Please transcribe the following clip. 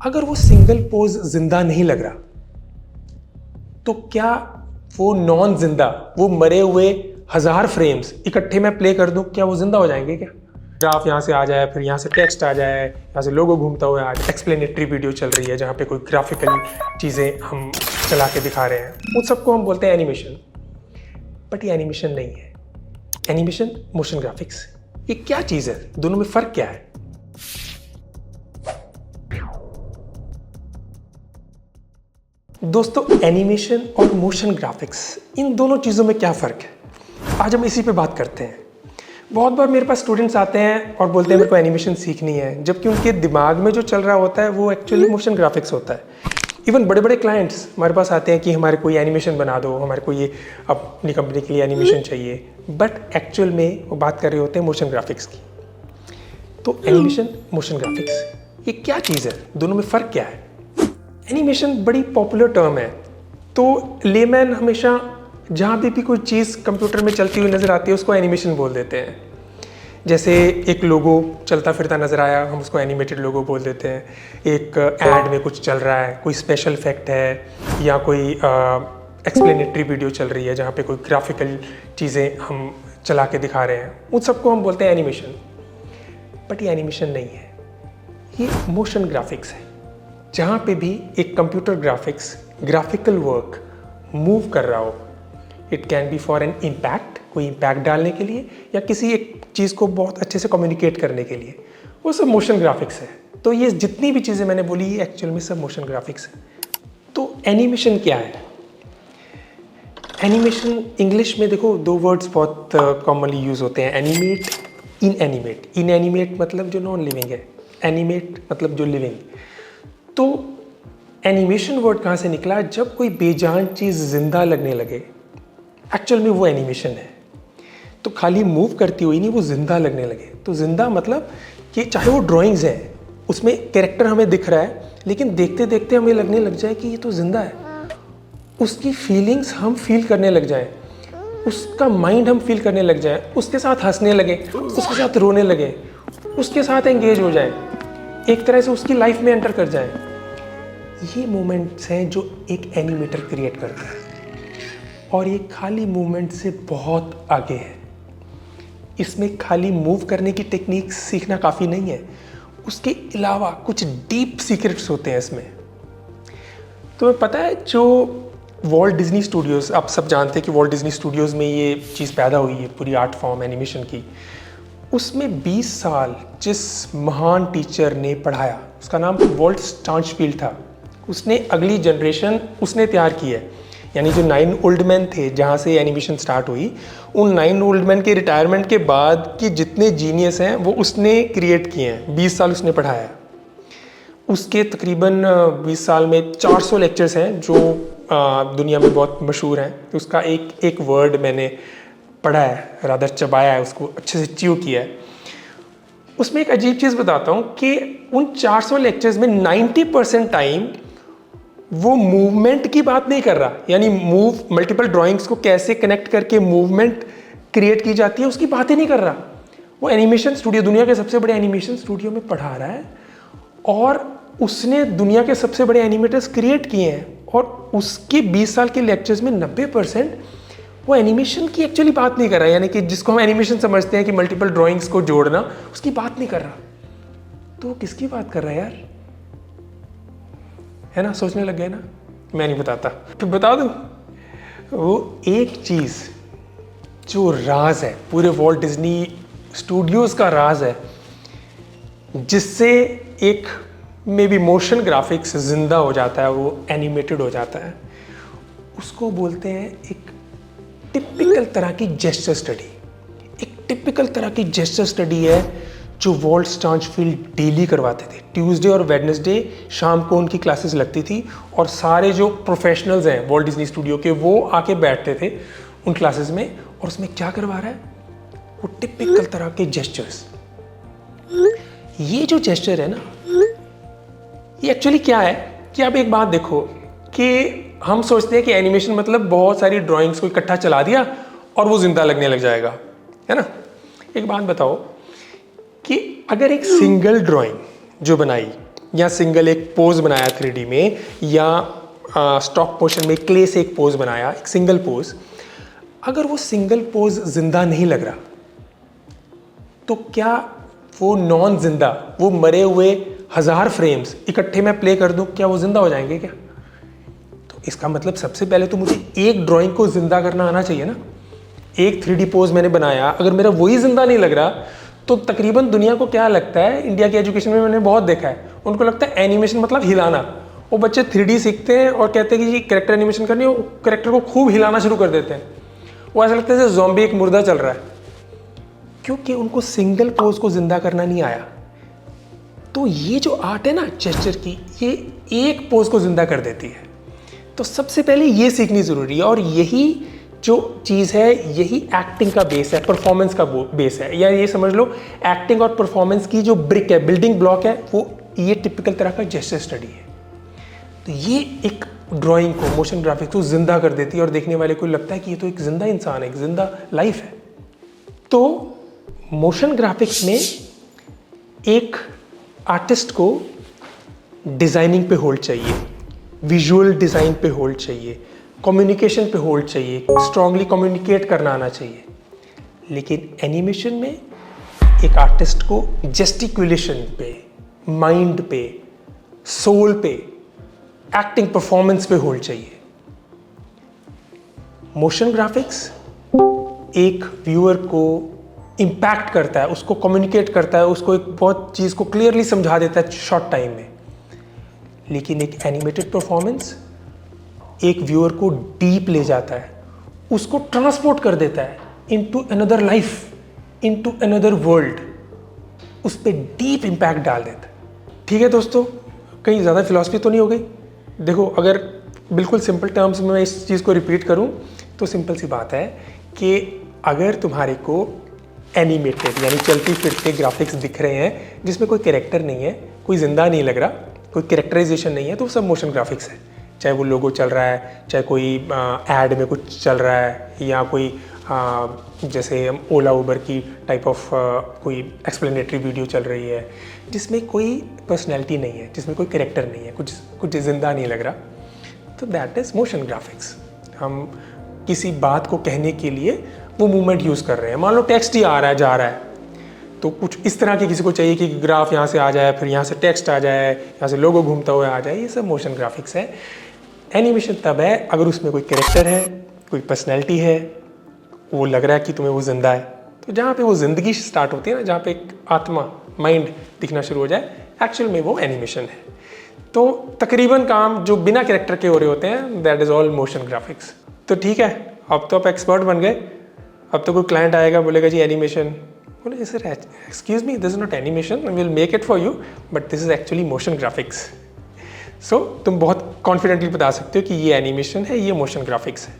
अगर वो single pose जिंदा नहीं लग रहा तो क्या वो नॉन जिंदा, वो मरे हुए 1000 फ्रेम्स इकट्ठे मैं प्ले कर दूं, क्या वो जिंदा हो जाएंगे? क्या ग्राफ यहाँ से आ जाए, फिर यहाँ से टेक्स्ट आ जाए, यहाँ से लोगो घूमता हुआ आ जाए, एक्सप्लेनेटरी वीडियो चल रही है जहाँ पे कोई ग्राफिकल चीज़ें हम चला के दिखा रहे हैं, उस सबको हम बोलते हैं एनिमेशन। बट ये एनिमेशन नहीं है। एनिमेशन, मोशन ग्राफिक्स, ये क्या चीज़ है? दोनों में फ़र्क क्या है? दोस्तों, एनिमेशन और मोशन ग्राफिक्स, इन दोनों चीज़ों में क्या फ़र्क है, आज हम इसी पे बात करते हैं। बहुत बार मेरे पास स्टूडेंट्स आते हैं और बोलते हैं मेरे को एनिमेशन सीखनी है, जबकि उनके दिमाग में जो चल रहा होता है वो एक्चुअली मोशन ग्राफिक्स होता है। इवन बड़े बड़े क्लाइंट्स हमारे पास आते हैं कि हमारे को ये एनिमेशन बना दो, हमारे को ये अपनी कंपनी के लिए एनिमेशन चाहिए, बट एक्चुअल में वो बात कर रहे होते हैं मोशन ग्राफिक्स की। तो एनिमेशन, मोशन ग्राफिक्स, ये क्या चीज़ है? दोनों में फ़र्क क्या है? एनिमेशन बड़ी पॉपुलर टर्म है, तो लेमैन हमेशा जहाँ भी कोई चीज़ कंप्यूटर में चलती हुई नज़र आती है उसको एनिमेशन बोल देते हैं। जैसे एक लोगो चलता फिरता नज़र आया, हम उसको एनिमेटेड लोगो बोल देते हैं। एक ऐड में कुछ चल रहा है, कोई स्पेशल इफेक्ट है या कोई एक्सप्लेनेटरी वीडियो चल रही है जहाँ पे कोई ग्राफिकल चीज़ें हम चला के दिखा रहे हैं, उन सबको हम बोलते हैं एनिमेशन। बट ये एनिमेशन नहीं है, ये मोशन ग्राफिक्स है। जहाँ पे भी एक computer graphics, graphical work move कर रहा हो, it can be for an impact, कोई इम्पैक्ट डालने के लिए या किसी एक चीज़ को बहुत अच्छे से कम्युनिकेट करने के लिए, वो सब मोशन ग्राफिक्स है। तो ये जितनी भी चीज़ें मैंने बोली ये एक्चुअल में सब मोशन ग्राफिक्स है। तो एनिमेशन क्या है? एनिमेशन इंग्लिश में देखो, दो वर्ड्स बहुत कॉमनली यूज़ होते हैं, एनिमेट, इनएनिमेट। इनएनिमेट मतलब जो नॉन लिविंग है, एनिमेट मतलब जो लिविंग। तो एनिमेशन वर्ड कहाँ से निकला? जब कोई बेजान चीज़ जिंदा लगने लगे, एक्चुअल में वो एनिमेशन है। तो खाली मूव करती हुई नहीं, वो जिंदा लगने लगे। तो जिंदा मतलब कि चाहे वो ड्राइंग्स हैं, उसमें कैरेक्टर हमें दिख रहा है, लेकिन देखते देखते हमें लगने लग जाए कि ये तो जिंदा है। उसकी फीलिंग्स हम फील करने लग जाएं, उसका माइंड हम फील करने लग जाएं, उसके साथ हंसने लगे, उसके साथ रोने लगे, उसके साथ एंगेज हो जाए, एक तरह से उसकी लाइफ में एंटर कर जाए। ये मोमेंट्स हैं जो एक एनिमेटर क्रिएट करता है, और ये खाली मूवमेंट से बहुत आगे है। इसमें खाली मूव करने की टेक्निक सीखना काफ़ी नहीं है, उसके अलावा कुछ डीप सीक्रेट्स होते हैं इसमें। तुम्हें पता है, जो वॉल्ट डिज्नी स्टूडियोज़, आप सब जानते हैं कि वॉल्ट डिज्नी स्टूडियोज़ में ये चीज़ पैदा हुई है, पूरी आर्ट फॉर्म एनिमेशन की। उसमें 20 साल जिस महान टीचर ने पढ़ाया, उसका नाम वॉल्ट स्टांचफील्ड था, उसने अगली जनरेशन उसने तैयार की है। यानी जो 9 ओल्ड मैन थे जहाँ से एनिमेशन स्टार्ट हुई, उन 9 ओल्ड मैन के रिटायरमेंट के बाद के जितने जीनियस हैं वो उसने क्रिएट किए हैं। 20 साल उसने पढ़ाया। उसके तकरीबन 20 साल में 400 लेक्चर्स हैं जो दुनिया में बहुत मशहूर हैं। उसका एक वर्ड मैंने पढ़ा है, रादर चबाया है, उसको अच्छे से च्यू किया है। उसमें एक अजीब चीज़ बताता हूँ कि उन 400 लेक्चर्स में 90% टाइम वो मूवमेंट की बात नहीं कर रहा, यानी मल्टीपल ड्राइंग्स को कैसे कनेक्ट करके मूवमेंट क्रिएट की जाती है उसकी बात ही नहीं कर रहा। वो एनिमेशन स्टूडियो, दुनिया के सबसे बड़े एनिमेशन स्टूडियो में पढ़ा रहा है, और उसने दुनिया के सबसे बड़े एनिमेटर्स क्रिएट किए हैं, और उसके 20 साल के लेक्चर्स में 90% वो एनिमेशन की एक्चुअली बात नहीं कर रहा, यानी कि जिसको हम एनिमेशन समझते हैं कि मल्टीपल ड्राइंग्स को जोड़ना, उसकी बात नहीं कर रहा। तो किसकी बात कर रहा है यार? है ना, सोचने लग गए ना? मैं नहीं बताता, फिर बता दूं। वो एक चीज़ जो राज है, पूरे वॉल्ट डिज्नी स्टूडियोज़ का राज है, जिससे एक मे बी मोशन ग्राफिक्स जिंदा हो जाता है, वो एनिमेटेड हो जाता है, उसको बोलते हैं एक टिपिकल तरह की जेस्चर स्टडी। एक टिपिकल तरह की जेस्चर स्टडी है जो वॉल्ट स्टांचफील्ड डेली करवाते थे। ट्यूसडे और वेडनेसडे शाम को उनकी क्लासेस लगती थी, और सारे जो प्रोफेशनल्स हैं वॉल्ट डिज्नी स्टूडियो के, वो आके बैठते थे उन क्लासेस में। और उसमें क्या करवा रहा है? वो टिपिकल तरह के जेस्चर्स। ये जो जेस्चर है ना, ये एक्चुअली क्या है कि आप एक बात देखो कि हम सोचते हैं कि एनिमेशन मतलब बहुत सारी ड्राइंग्स को इकट्ठा चला दिया और वो जिंदा लगने लग जाएगा, है ना। एक बात बताओ कि अगर एक सिंगल ड्राइंग जो बनाई या सिंगल एक पोज बनाया 3D में, या स्टॉप मोशन में क्ले से एक पोज बनाया, एक सिंगल पोज, अगर वो सिंगल पोज जिंदा नहीं लग रहा तो क्या वो नॉन जिंदा, वो मरे हुए 1000 फ्रेम्स इकट्ठे मैं प्ले कर दूं, क्या वो जिंदा हो जाएंगे क्या? तो इसका मतलब सबसे पहले तो मुझे एक ड्राइंग को जिंदा करना आना चाहिए ना। एक 3D पोज मैंने बनाया, अगर मेरा वही जिंदा नहीं लग रहा तो तकरीबन दुनिया को क्या लगता है, इंडिया की एजुकेशन में मैंने बहुत देखा है, उनको लगता है एनिमेशन मतलब हिलाना। वो बच्चे 3D सीखते हैं और कहते हैं कि जी कैरेक्टर एनिमेशन करनी है, वो कैरेक्टर को खूब हिलाना शुरू कर देते हैं। वो ऐसा लगता है जैसे ज़ॉम्बी एक मुर्दा चल रहा है, क्योंकि उनको सिंगल पोज को जिंदा करना नहीं आया। तो ये जो आर्ट है ना जेस्चर की, ये एक पोज को जिंदा कर देती है। तो सबसे पहले ये सीखनी ज़रूरी है, और यही जो चीज़ है यही एक्टिंग का बेस है, परफॉर्मेंस का बेस है, या ये समझ लो एक्टिंग और परफॉर्मेंस की जो ब्रिक है, बिल्डिंग ब्लॉक है, वो ये टिपिकल तरह का जेस्चर स्टडी है। तो ये एक ड्राइंग को, मोशन ग्राफिक्स को जिंदा कर देती है, और देखने वाले को लगता है कि ये तो एक जिंदा इंसान है, एक जिंदा लाइफ है। तो मोशन ग्राफिक्स में एक आर्टिस्ट को डिज़ाइनिंग पे होल्ड चाहिए, विजुअल डिज़ाइन पे होल्ड चाहिए, कम्युनिकेशन पे होल्ड चाहिए, स्ट्रांगली कम्युनिकेट करना आना चाहिए। लेकिन एनिमेशन में एक आर्टिस्ट को जेस्टिकुलेशन पे, माइंड पे, सोल पे, एक्टिंग परफॉर्मेंस पे होल्ड चाहिए। मोशन ग्राफिक्स एक व्यूअर को इम्पैक्ट करता है, उसको कम्युनिकेट करता है, उसको एक बहुत चीज़ को क्लियरली समझा देता है शॉर्ट टाइम में। लेकिन एक एनिमेटेड परफॉर्मेंस एक व्यूअर को डीप ले जाता है, उसको ट्रांसपोर्ट कर देता है into another life, into another world, उस पर डीप इम्पैक्ट डाल देता है। ठीक है दोस्तों, कहीं ज़्यादा फिलॉसफी तो नहीं हो गई? देखो, अगर बिल्कुल सिंपल टर्म्स में मैं इस चीज़ को रिपीट करूं तो सिंपल सी बात है कि अगर तुम्हारे को एनिमेटेड यानी चलती फिरते ग्राफिक्स दिख रहे हैं जिसमें कोई कैरेक्टर नहीं है, कोई जिंदा नहीं लग रहा, कोई कैरेक्टराइजेशन नहीं है, तो सब मोशन ग्राफिक्स है। चाहे वो लोगो चल रहा है, चाहे कोई ऐड में कुछ चल रहा है, या कोई जैसे ओला उबर की टाइप ऑफ कोई एक्सप्लेनेटरी वीडियो चल रही है जिसमें कोई पर्सनैलिटी नहीं है, जिसमें कोई कैरेक्टर नहीं है, कुछ जिंदा नहीं लग रहा, तो दैट इज़ मोशन ग्राफिक्स। हम किसी बात को कहने के लिए वो मूवमेंट यूज़ कर रहे हैं। मान लो टेक्स्ट ही आ रहा है, जा रहा है, तो कुछ इस तरह की किसी को चाहिए कि ग्राफ यहाँ से आ जाए, फिर यहाँ से टेक्स्ट आ जाए, यहाँ से लोगो घूमता हुआ आ जाए, ये सब मोशन ग्राफिक्स है। एनिमेशन तब है अगर उसमें कोई कैरेक्टर है, कोई पर्सनैलिटी है, वो लग रहा है कि तुम्हें वो जिंदा है। तो जहाँ पे वो ज़िंदगी स्टार्ट होती है ना, जहाँ पे एक आत्मा, माइंड दिखना शुरू हो जाए, एक्चुअल में वो एनिमेशन है। तो तकरीबन काम जो बिना कैरेक्टर के हो रहे होते हैं, that is all motion graphics. तो ठीक है, अब तो आप एक्सपर्ट बन गए। अब तो कोई क्लाइंट आएगा, बोलेगा जी एनिमेशन, बोले sir excuse me, this is not animation, I will make it for you, but this is actually motion graphics. So तुम बहुत कॉन्फिडेंटली बता सकते हो कि ये एनिमेशन है, ये मोशन ग्राफिक्स है।